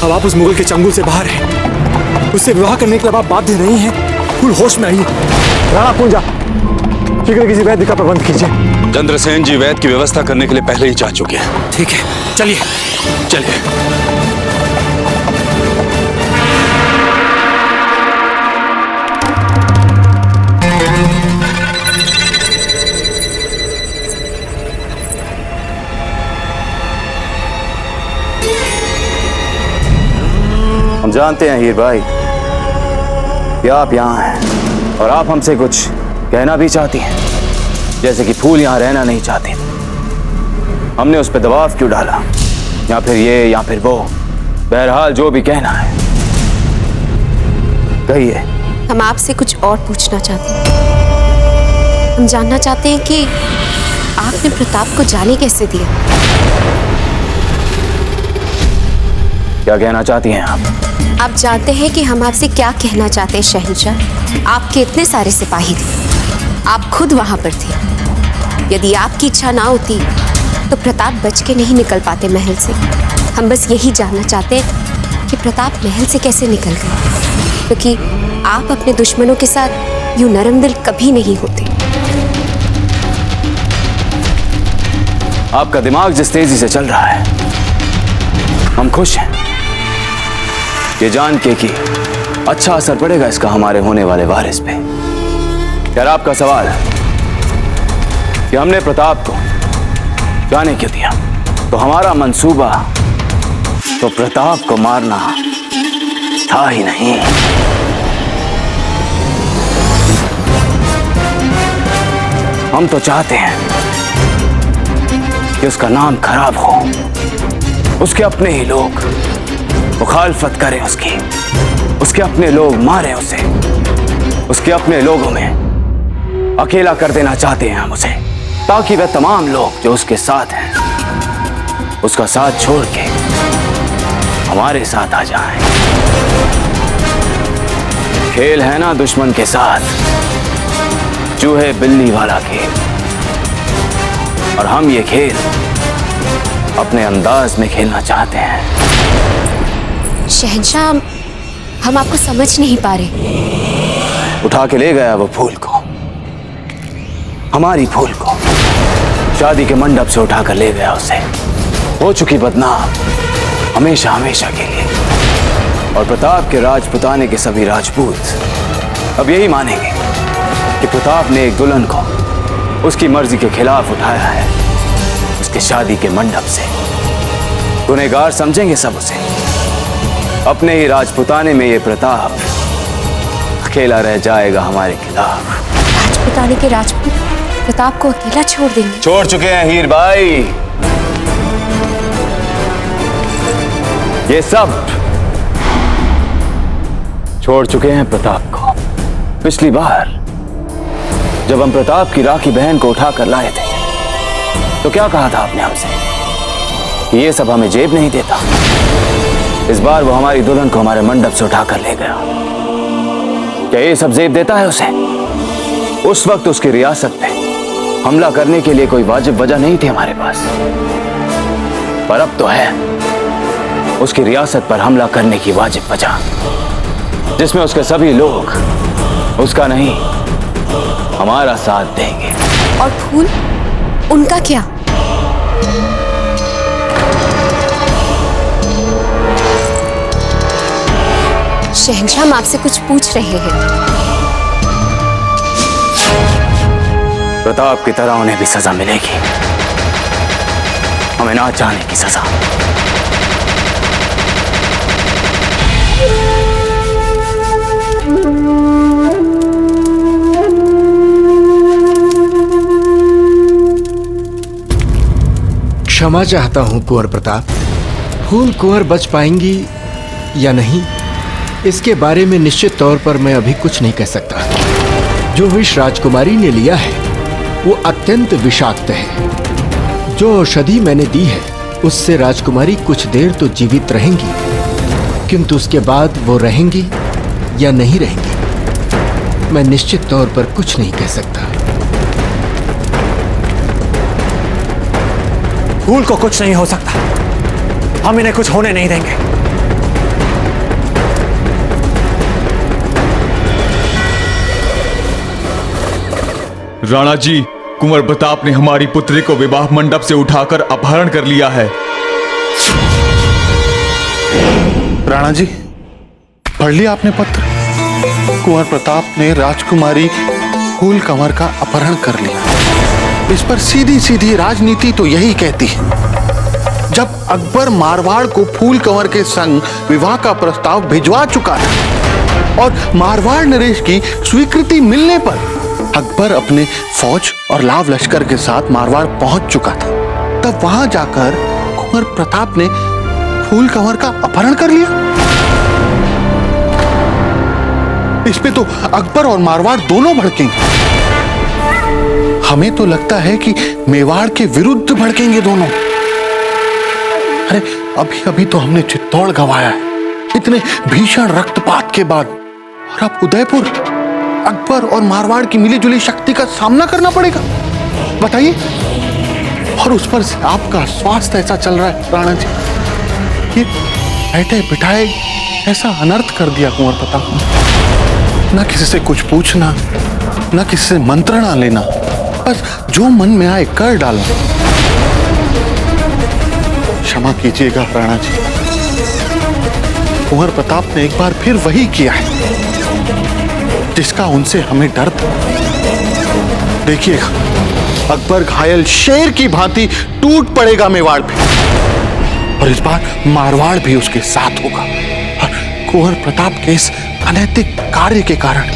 अब आप उस मुगल के चंगुल से बाहर हैं। उससे विवाह करने के लिए आप बाध्य नहीं हैं। फुल होश में आइए। राणा पूंजा, शीघ्र किसी वैद्य का प्रबंध कीजिए। चंद्रसेन जी वैद्य की व्यवस्था करने के लिए पहले ही जा चुके हैं। ठीक है, चलिए चलिए। हम जानते हैं हीर भाई कि आप यहाँ हैं और आप हमसे कुछ कहना भी चाहती हैं, जैसे कि फूल यहाँ रहना नहीं चाहते। हमने उस पर दबाव क्यों डाला, या फिर ये या फिर वो, बहरहाल जो भी कहना है कहिए। हम आपसे कुछ और पूछना चाहते हैं। हम जानना चाहते हैं कि आपने प्रताप को जाने कैसे दिया। क्या कहना चाहती हैं आप जानते हैं कि हम आपसे क्या कहना चाहते हैं शहंशाह। आपके इतने सारे सिपाही थे, आप खुद वहां पर थे। यदि आपकी इच्छा ना होती तो प्रताप बच के नहीं निकल पाते महल से। हम बस यही जानना चाहते हैं कि प्रताप महल से कैसे निकल गए, क्योंकि आप अपने दुश्मनों के साथ यूं नरम दिल कभी नहीं होते। आपका दिमाग जिस तेजी से चल रहा है, हम खुश हैं ये जान के कि अच्छा असर पड़ेगा इसका हमारे होने वाले वारिस पे। यार आपका सवाल कि हमने प्रताप को जाने क्यों दिया, तो हमारा मंसूबा तो प्रताप को मारना था ही नहीं। हम तो चाहते हैं कि उसका नाम खराब हो, उसके अपने ही लोग मुखालफत करें उसकी, उसके अपने लोग मारें उसे, उसके अपने लोगों में अकेला कर देना चाहते हैं हम उसे, ताकि वह तमाम लोग जो उसके साथ हैं उसका साथ छोड़ के हमारे साथ आ जाएं। खेल है ना दुश्मन के साथ, चूहे बिल्ली वाला खेल, और हम ये खेल अपने अंदाज में खेलना चाहते हैं। शहंशाह, हम आपको समझ नहीं पा रहे। उठा के ले गया वो फूल को, हमारी फूल को, शादी के मंडप से उठा कर ले गया उसे। हो चुकी बदनाम हमेशा हमेशा के लिए। और प्रताप के राजपुताने के सभी राजपूत अब यही मानेंगे कि प्रताप ने एक दुल्हन को उसकी मर्जी के खिलाफ उठाया है उसके शादी के मंडप से। गुनहगार समझेंगे सब उसे। अपने ही राजपुताने में ये प्रताप अकेला रह जाएगा हमारे खिलाफ। राजपुताने के राजपूत प्रताप को अकेला छोड़ देंगे? छोड़ चुके हैं हीर भाई। ये सब छोड़ चुके हैं प्रताप को। पिछली बार जब हम प्रताप की राखी बहन को उठा कर लाए थे, तो क्या कहा था आपने हमसे कि ये सब हमें जेब नहीं देता। इस बार वो हमारी दुल्हन को हमारे मंडप से उठा कर ले गया। क्या ये सब जेब देता है उसे? उस वक्त उसकी रियासत पे हमला करने के लिए कोई वाजिब वजह नहीं थी हमारे पास, पर अब तो है उसकी रियासत पर हमला करने की वाजिब वजह, जिसमें उसके सभी लोग उसका नहीं हमारा साथ देंगे। और फूल, उनका क्या? शहंशाह, हम आपसे कुछ पूछ रहे हैं। प्रताप की तरह उन्हें भी सजा मिलेगी, हमें ना चाहने की सजा। क्षमा चाहता हूं कुंवर प्रताप। फूल कुंवर बच पाएंगी या नहीं, इसके बारे में निश्चित तौर पर मैं अभी कुछ नहीं कह सकता। जो विष राजकुमारी ने लिया है वो अत्यंत विषाक्त है। जो औषधि मैंने दी है उससे राजकुमारी कुछ देर तो जीवित रहेंगी, किंतु उसके बाद वो रहेंगी या नहीं रहेंगी मैं निश्चित तौर पर कुछ नहीं कह सकता। फूल को कुछ नहीं हो सकता, हम इन्हें कुछ होने नहीं देंगे। राणा जी, कुंवर प्रताप ने हमारी पुत्री को विवाह मंडप से उठाकर अपहरण कर लिया है। राणा जी, पढ़ लिया आपने पत्र? कुंवर प्रताप ने राजकुमारी फूल कंवर का अपहरण कर लिया। इस पर सीधी सीधी राजनीति तो यही कहती है, जब अकबर मारवाड़ को फूल कंवर के संग विवाह का प्रस्ताव भिजवा चुका था और मारवाड़ नरेश की स्वीकृति मिलने पर अकबर अपने फौज और लाव लश्कर के साथ मारवाड़ पहुंच चुका था, तब वहां जाकर कुंवर प्रताप ने फूल कंवर का अपहरण कर लिया। इस पे तो अकबर और मारवाड़ दोनों भड़केंगे। हमें तो लगता है कि मेवाड़ के विरुद्ध भड़केंगे दोनों। अरे अभी अभी तो हमने चित्तौड़ गंवाया है, इतने भीषण रक्तपात के बाद, और अब उदयपुर अकबर और मारवाड़ की मिलीजुली शक्ति का सामना करना पड़ेगा। बताइए, और उस पर से आपका स्वास्थ्य ऐसा चल रहा है राणा जी, ये बैठे बिठाए ऐसा अनर्थ कर दिया कुंवर प्रताप ने। ना किसी से कुछ पूछना, ना किसी से मंत्रणा लेना, बस जो मन में आए कर डालो। क्षमा कीजिएगा राणा जी, कुंवर प्रताप ने एक बार फिर वही किया है जिसका उनसे हमें डर था। देखिएगा, अकबर घायल शेर की भांति टूट पड़ेगा मेवाड़ पे, और इस बार मारवाड़ भी उसके साथ होगा। और कुंवर प्रताप के इस अनैतिक कार्य के कारण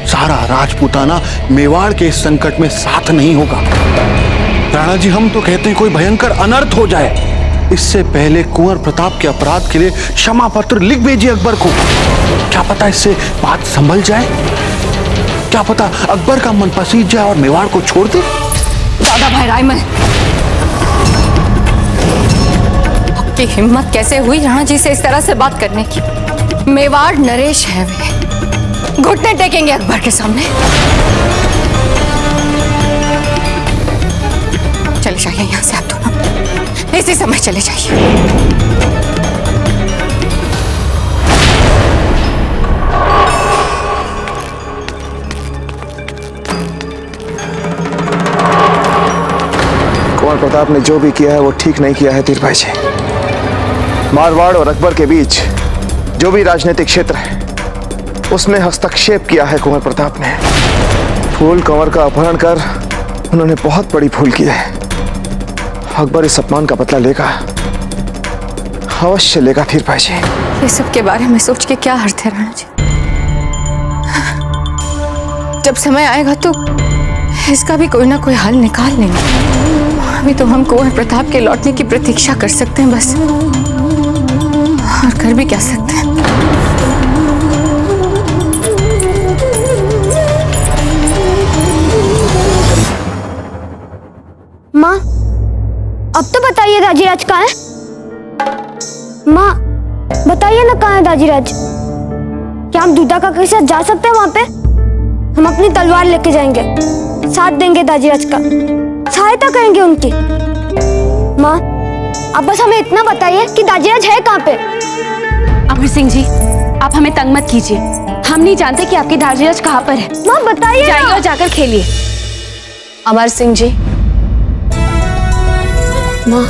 सारा राजपूताना मेवाड़ के इस संकट में साथ नहीं होगा। राणा जी, हम तो कहते हैं कोई भयंकर अनर्थ हो जाए, इससे पहले कुंवर प्रताप के अपराध के लिए क्षमा पत्र लिख भेजिए अकबर को। क्या पता इससे बात संभल जाए, क्या पता अकबर का मन पसीज जाए और मेवाड़ को छोड़ दे। दादा भाई रायमल, आपकी हिम्मत कैसे हुई राणा जी से इस तरह से बात करने की? मेवाड़ नरेश है, वे घुटने टेकेंगे अकबर के सामने। चले जाइए यहाँ से आप दोनों, इसी समय चले जाइए। कुंवर प्रताप ने जो भी किया है वो ठीक नहीं किया है तीर भाई जी। मारवाड़ और अकबर के बीच जो भी राजनीतिक क्षेत्र है उसमें हस्तक्षेप किया है कुंवर प्रताप ने। फूल कंवर का अपहरण कर उन्होंने बहुत बड़ी भूल की है। अकबर इस अपमान का बदला लेगा, अवश्य लेगा धीर भाई जी। ये सब के बारे में सोच के क्या अर्थ है राणा जी? जब समय आएगा तो इसका भी कोई ना कोई हल निकाल लेंगे। अभी तो हम कुंवर प्रताप के लौटने की प्रतीक्षा कर सकते हैं बस, और कर भी क्या सकते हैं। माँ, अब तो बताइए दाजीराज कहाँ है? माँ, बताइए ना कहाँ है दाजीराज? क्या हम दूधा काका के साथ जा सकते हैं वहाँ पे? हम अपनी तलवार लेके जाएंगे, साथ देंगे दाजीराज का, सहायता करेंगे उनकी। माँ, अब बस हमें इतना बताइए कि दाजीराज है कहाँ पे? अमर सिंह जी, आप हमें तंग मत कीजिए, हम नहीं जानते कि आपके दाजीराज कहाँ पर है। माँ बताइए, जाइए और जाकर खेलिए। अमर सिंह जी। माँ,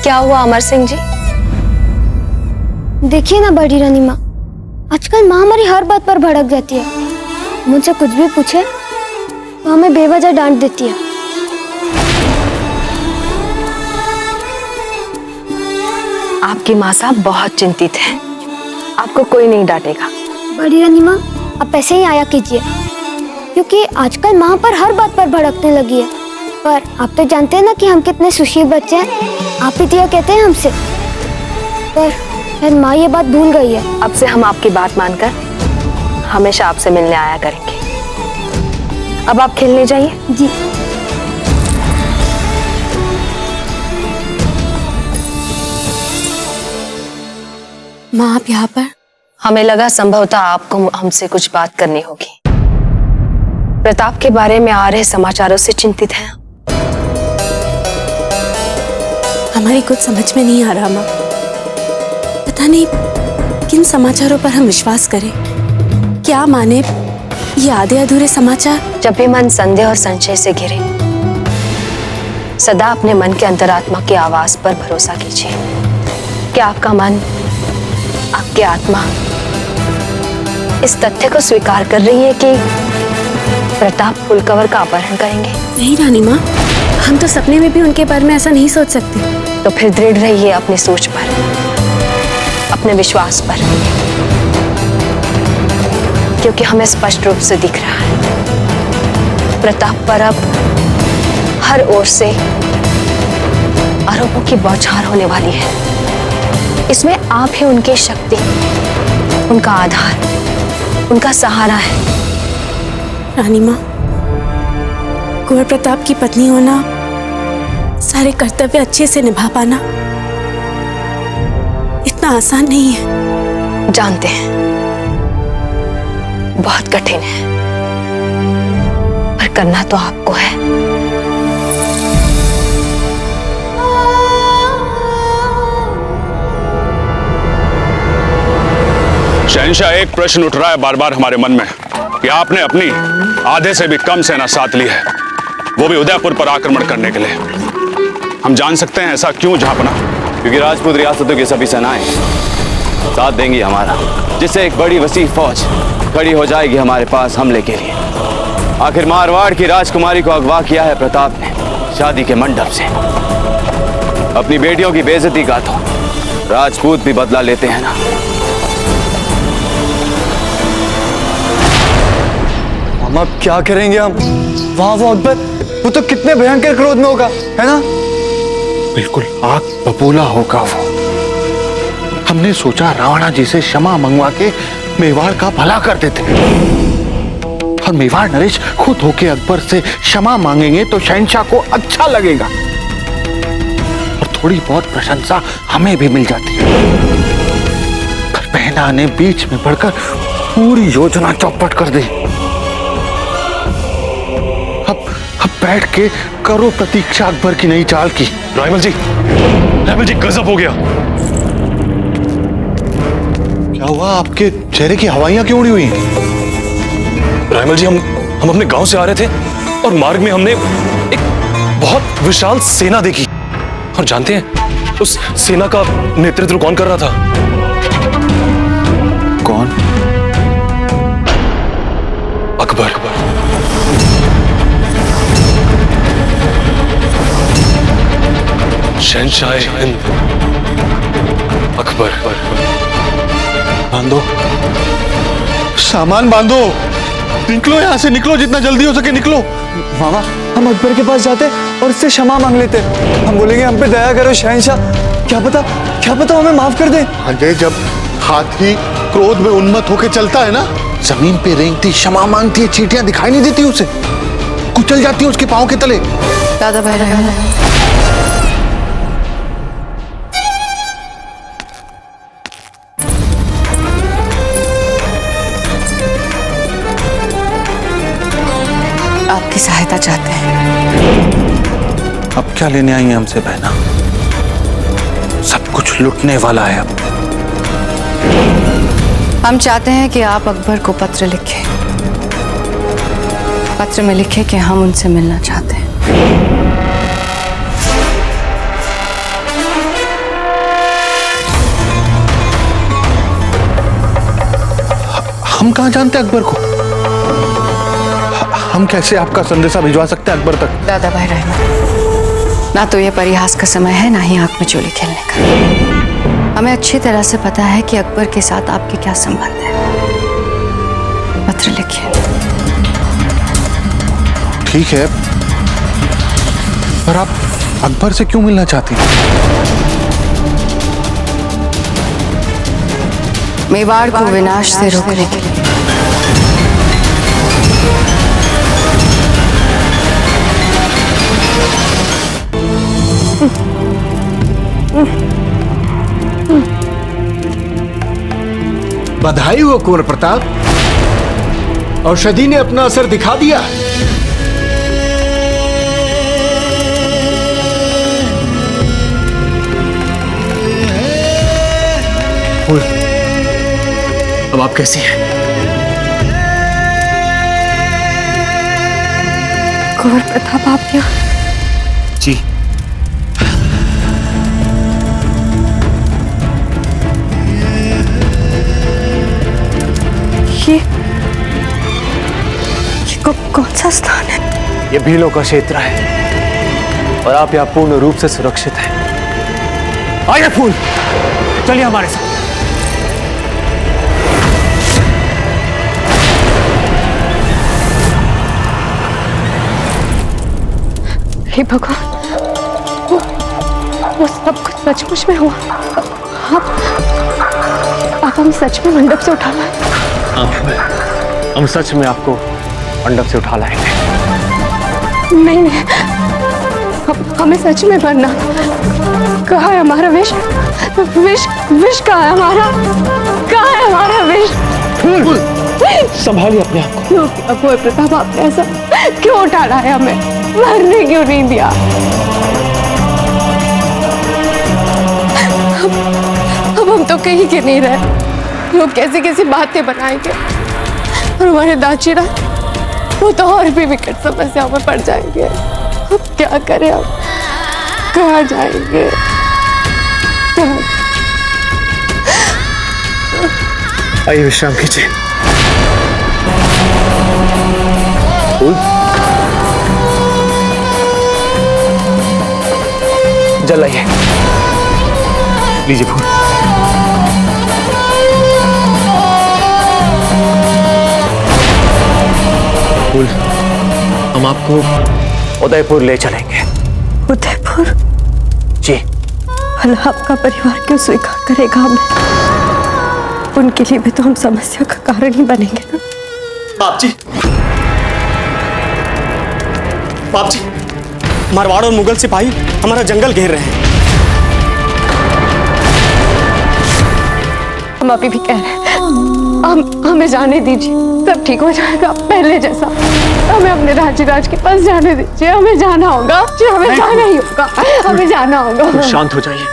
क्या हुआ अमर सिंह जी? देखिए ना बड़ी रानी माँ, आजकल माँ हमारी हर बात पर भड़क जाती है। मुझसे कुछ भी पूछे तो हमें बेवजह डांट देती है। आपकी माँ साहब बहुत चिंतित हैं। आपको कोई नहीं डांटेगा। बड़ी रानी माँ, आप ऐसे ही आया कीजिए, क्योंकि आजकल माँ पर हर बात पर भड़कने लगी है। पर आप तो जानते हैं ना कि हम कितने सुशील बच्चे हैं, आप ही तो यह कहते हैं हमसे। पर शायद माँ ये बात भूल गई है। अब से हम आपकी बात मानकर हमेशा आपसे मिलने आया करेंगे। अब आप खेलने जाइए। जी। माँ, आप यहाँ पर? हमें लगा संभवतः आपको हमसे कुछ बात करनी होगी। प्रताप के बारे में आ रहे समाचारों से चिंतित हैं। हमारी कुछ समझ में नहीं आ रहा माँ। पता नहीं किन समाचारों पर हम विश्वास करें? क्या माने ये आधे अधूरे समाचार? जब भी मन संदेह और संशय से घिरे, सदा अपने मन के अंतरात्मा की आवाज पर भरोसा कीजिए कि आपका मन, आपकी आत्मा इस तथ्य को स्वीकार कर रही है कि प्रताप फूलकवर का अपहरण करेंगे। नहीं रानी माँ, हम तो सपने में भी उनके बारे में ऐसा नहीं सोच सकते। तो फिर दृढ़ रहिए अपनी सोच पर, अपने विश्वास पर, क्योंकि हमें स्पष्ट रूप से दिख रहा है प्रताप पर अब हर ओर से आरोपों की बौछार होने वाली है। इसमें आप ही उनकी शक्ति, उनका आधार, उनका सहारा है। रानी माँ, कुंवर प्रताप की पत्नी होना, सारे कर्तव्य अच्छे से निभा पाना इतना आसान नहीं है। जानते हैं बहुत कठिन है, पर करना तो आपको है। शहंशाह, एक प्रश्न उठ रहा है बार बार हमारे मन में कि आपने अपनी आधे से भी कम सेना साथ ली है, वो भी उदयपुर पर आक्रमण करने के लिए। हम जान सकते हैं ऐसा क्यों झापना? क्योंकि राजपूत रियासतों की सभी सेनाएं साथ देंगी हमारा, जिससे एक बड़ी वसी फौज खड़ी हो जाएगी हमारे पास हमले के लिए। आखिर मारवाड़ की राजकुमारी को अगवा किया है प्रताप ने शादी के मंडप से। अपनी बेटियों की बेइज्जती का तो राजपूत भी बदला लेते हैं ना। हम अब क्या करेंगे? हम वहां वो अकबर, वो तो कितने भयंकर क्रोध में होगा, है ना? बिल्कुल आग बबूला होगा वो। हमने सोचा रावणा जी से क्षमा मंगवा के मेवाड़ का भला कर देते, और मेवाड़ नरेश खुद होके अकबर से क्षमा मांगेंगे तो शहंशाह को अच्छा लगेगा और थोड़ी बहुत प्रशंसा हमें भी मिल जाती है। पर बहना ने बीच में पड़कर पूरी योजना चौपट कर दी। अब बैठ के करो प्रतीक्षा अकबर की नई चाल की। रायमल जी गजब हो गया। क्या हुआ? आपके चेहरे की हवाइयां क्यों उड़ी हुई हैं? रायमल जी, हम अपने गांव से आ रहे थे और मार्ग में हमने एक बहुत विशाल सेना देखी। और जानते हैं उस सेना का नेतृत्व कौन कर रहा था? कौन? अकबर। शहंशाह हिंद अकबर। बांधो, सामान बांधो, निकलो यहाँ से, निकलो, जितना जल्दी हो सके निकलो। मामा, हम अकबर के पास जाते और उससे क्षमा मांग लेते। हम बोलेंगे हम पे दया करो शहंशाह, क्या पता हमें माफ कर दे। अजय, जब हाथी क्रोध में उन्मत्त होकर चलता है ना, जमीन पे रेंगती क्षमा मांगती है, चींटियां दिखाई नहीं देती उसे, कुचल जाती है उसके पांव के तले। दादा भाई आपकी सहायता चाहते हैं। अब क्या लेने आई है हमसे बहना? सब कुछ लुटने वाला है अब। हम चाहते हैं कि आप अकबर को पत्र लिखें। पत्र में लिखें कि हम उनसे मिलना चाहते हैं। हम कहाँ जानते हैं अकबर को? हम कैसे आपका संदेशा भिजवा सकते हैं अकबर तक? दादा भाई रहमान, ना तो ये परिहास का समय है, ना ही आंख में चोली खेलने का। हमें अच्छी तरह से पता है कि अकबर के साथ आपके क्या संबंध है। पत्र लिखिए। ठीक है, पर आप अकबर से क्यों मिलना चाहती हैं? मेवाड़ को विनाश से रोकने के लिए। बधाई हो कुंवर प्रताप, औषधि ने अपना असर दिखा दिया। अब आप कैसी हैं? कुंवर प्रताप, आप यहाँ? जी। ये कौन सा स्थान है? ये भीलों का क्षेत्र है और आप यहाँ पूर्ण रूप से सुरक्षित हैं। आइए फूल, चलिए हमारे साथ। हे भगवान, वो सब कुछ सचमुच में हुआ। आप हम सच में मंडप से उठा लाए? हम सच में आपको मंडप से उठा लाएंगे। नहीं, हमें सच में मरना। कहाँ है हमारा विष? विष कहाँ है हमारा? कहाँ है हमारा विष? संभालिए अपने आप को। क्यों किया कुंवर प्रताप, आपने ऐसा क्यों उठा लाया? हमें मरने क्यों नहीं दिया? अब हम तो कहीं के नहीं रहे। लोग कैसी कैसी बातें बनाएंगे और हमारे दाचीरा वो तो और भी विकट समस्याओं में पड़ जाएंगे। अब क्या करें? अब कहाँ जाएंगे? आइए विश्राम कीजिए। जल आइए, लीजिए फूल। फूल, हम आपको उदयपुर ले चलेंगे। उदयपुर? जी। भला आपका परिवार क्यों स्वीकार करेगा हमें? उनके लिए भी तो हम समस्या का कारण ही बनेंगे ना। बाप जी, मारवाड़ और मुगल सिपाही हमारा जंगल घेर रहे हैं। हम अभी भी कह रहे हैं, हमें जाने दीजिए, सब ठीक हो जाएगा पहले जैसा। हमें अपने राज के पास जाने दीजिए। हमें जाना होगा जी, हमें जाना ही होगा, हमें जाना होगा। शांत हो जाइए,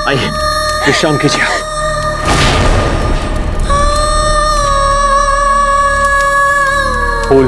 आइए विश्राम कीजिए। फूल,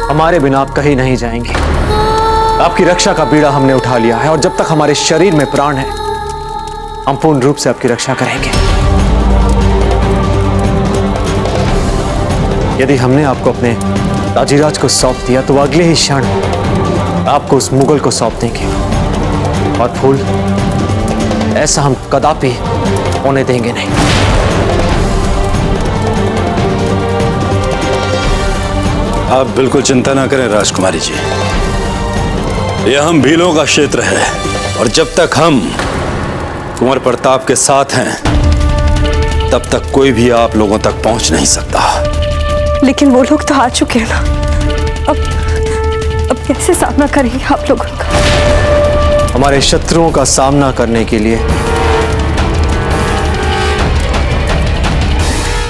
हमारे बिना आप कहीं नहीं जाएंगे। आपकी रक्षा का बीड़ा हमने उठा लिया है और जब तक हमारे शरीर में प्राण है हम पूर्ण रूप से आपकी रक्षा करेंगे। यदि हमने आपको अपने दाजीराज को सौंप दिया तो अगले ही क्षण आपको उस मुगल को सौंप देंगे। और फूल, ऐसा हम कदापि होने देंगे नहीं। आप बिल्कुल चिंता ना करें राजकुमारी जी, यह हम भीलों का क्षेत्र है और जब तक हम कुंवर प्रताप के साथ हैं तब तक कोई भी आप लोगों तक पहुंच नहीं सकता। लेकिन वो लोग तो आ चुके हैं ना। अब कैसे सामना करेंगे आप लोगों का? हमारे शत्रुओं का सामना करने के लिए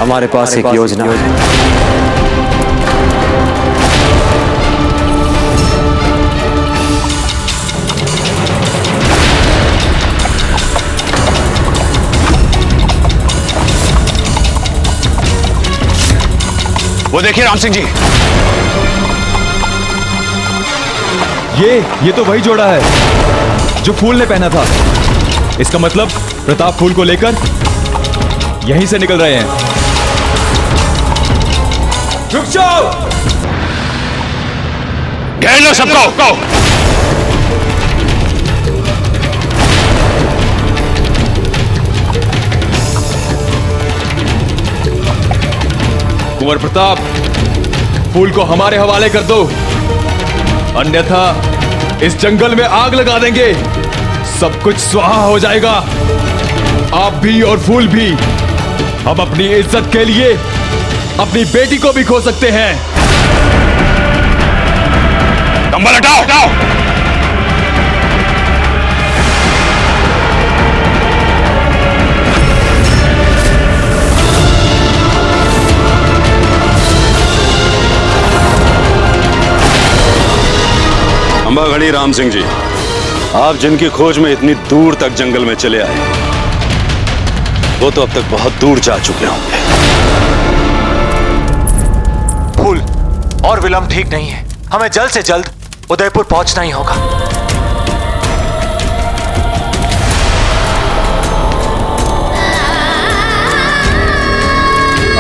हमारे पास एक योजना है। वो देखिए राम सिंह जी, ये तो वही जोड़ा है जो फूल ने पहना था। इसका मतलब प्रताप फूल को लेकर यहीं से निकल रहे हैं। रुक जाओ, घेर लो सबको। कुंवर प्रताप, फूल को हमारे हवाले कर दो, अन्यथा इस जंगल में आग लगा देंगे, सब कुछ स्वाहा हो जाएगा। आप भी और फूल भी। हम अपनी इज्जत के लिए अपनी बेटी को भी खो सकते हैं। कंबल हटाओ। अंबागढ़ी राम सिंह जी, आप जिनकी खोज में इतनी दूर तक जंगल में चले आए वो तो अब तक बहुत दूर जा चुके होंगे। फूल, और विलंब ठीक नहीं है। हमें जल्द से जल्द उदयपुर पहुंचना ही होगा।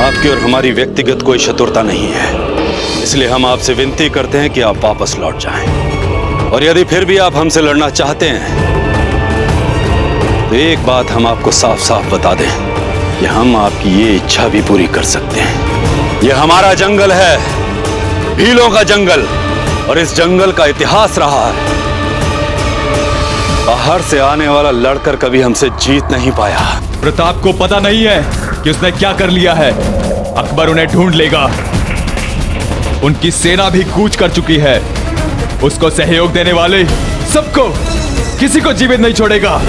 आपकी और हमारी व्यक्तिगत कोई शत्रुता नहीं है, इसलिए हम आपसे विनती करते हैं कि आप वापस लौट जाएं। और यदि फिर भी आप हमसे लड़ना चाहते हैं तो एक बात हम आपको साफ साफ बता दें कि हम आपकी ये इच्छा भी पूरी कर सकते हैं। यह हमारा जंगल है, भीलों का जंगल, और इस जंगल का इतिहास रहा है। बाहर से आने वाला लड़कर कभी हमसे जीत नहीं पाया। प्रताप को पता नहीं है कि उसने क्या कर लिया है। अकबर उन्हें ढूंढ लेगा। उनकी सेना भी कूच कर चुकी है। उसको सहयोग देने वाले सबको, किसी को जीवित नहीं छोड़ेगा।